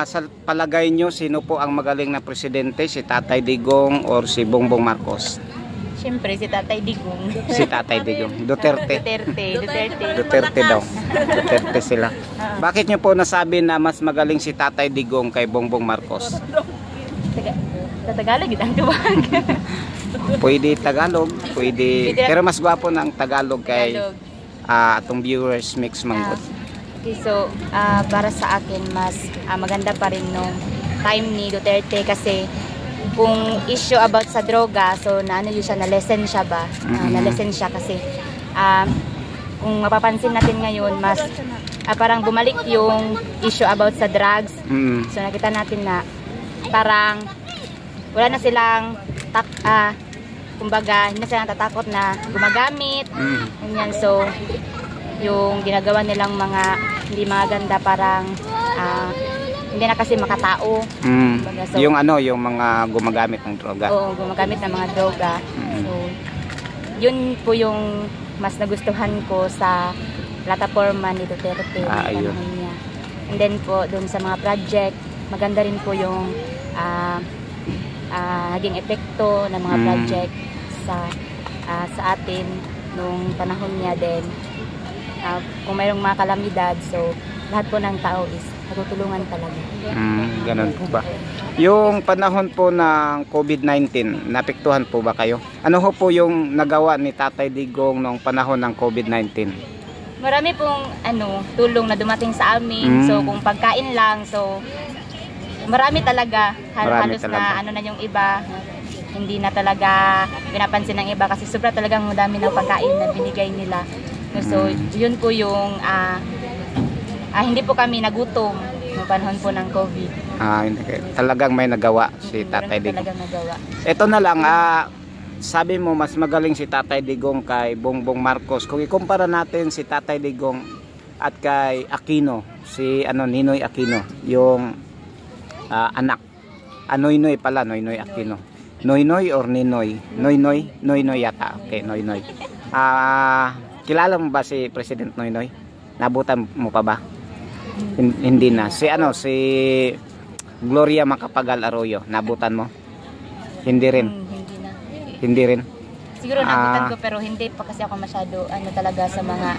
Sa palagay nyo, sino po ang magaling na presidente? Si Tatay Digong or si Bongbong Marcos? Siyempre, si Tatay Digong. Si Tatay Digong. Duterte. Duterte daw. Duterte sila. Bakit nyo po nasabi na mas magaling si Tatay Digong kay Bongbong Marcos? Tagalog ang tuwag. Pwede Tagalog, pwede. Pero mas gwapo ng Tagalog kay atong viewers mix manggod. Okay, so para sa akin mas maganda pa rin nung time ni Duterte kasi kung issue about sa droga, so naano yun siya, na-lesson siya ba? Na-lesson siya kasi kung mapapansin natin ngayon, mas parang bumalik yung issue about sa drugs. So nakita natin na parang wala na silang kumbaga, hindi na silang tatakot na gumagamit. Ganyan. So yung ginagawa nilang mga hindi maganda parang hindi na kasi makatao. So, yung yung mga gumagamit ng droga. Oo, gumagamit ng mga droga. So, yun po yung mas nagustuhan ko sa plataforma ni Duterte. Ayun. Niya. And then po, dun sa mga project, maganda rin po yung naging epekto ng mga project sa atin nung panahon niya din. Kung mayroong mga kalamidad, so lahat po ng tao is natutulungan talaga. Ganun po ba? Yung panahon po ng COVID-19, napektuhan po ba kayo? Ano po yung nagawa ni Tatay Digong nung panahon ng COVID-19? Marami pong tulong na dumating sa amin. So kung pagkain lang, so marami talaga. Halos na na yung iba. Hindi na talaga pinapansin ng iba kasi sobra talagang dami ng pagkain na binigay nila. So yun po yung hindi po kami nagutom noong panahon po ng COVID. Talagang may nagawa si Tatay Digong. Ito na lang, sabi mo mas magaling si Tatay Digong kay Bongbong Marcos. Kung ikumpara natin si Tatay Digong at kay Aquino, si Ninoy Aquino, yung anak. Noynoy pala, Noynoy Aquino. Noynoy or Ninoy? Noynoy yata. Okay, Noynoy. Kilala mo ba si President Noynoy? Nabutan mo pa ba? Hindi na. Si Gloria Macapagal Arroyo, nabutan mo? Hindi rin. Hindi rin. Siguro nabutan ko pero hindi pa kasi ako masyado talaga sa mga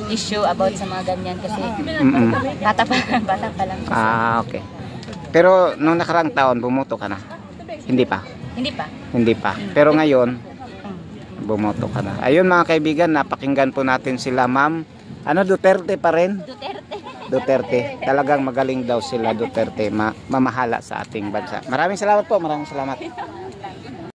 issue about sa mga ganyan kasi bata pa lang kasi. Okay. Pero nung nakarang taon bumoto ka na? Hindi pa? Hindi pa. Pero ngayon bumoto ka na. Ayun mga kaibigan, napakinggan po natin sila Ma'am Duterte pa rin? Duterte. Talagang magaling daw sila Duterte. Mamahala sa ating bansa. Maraming salamat po. Maraming salamat.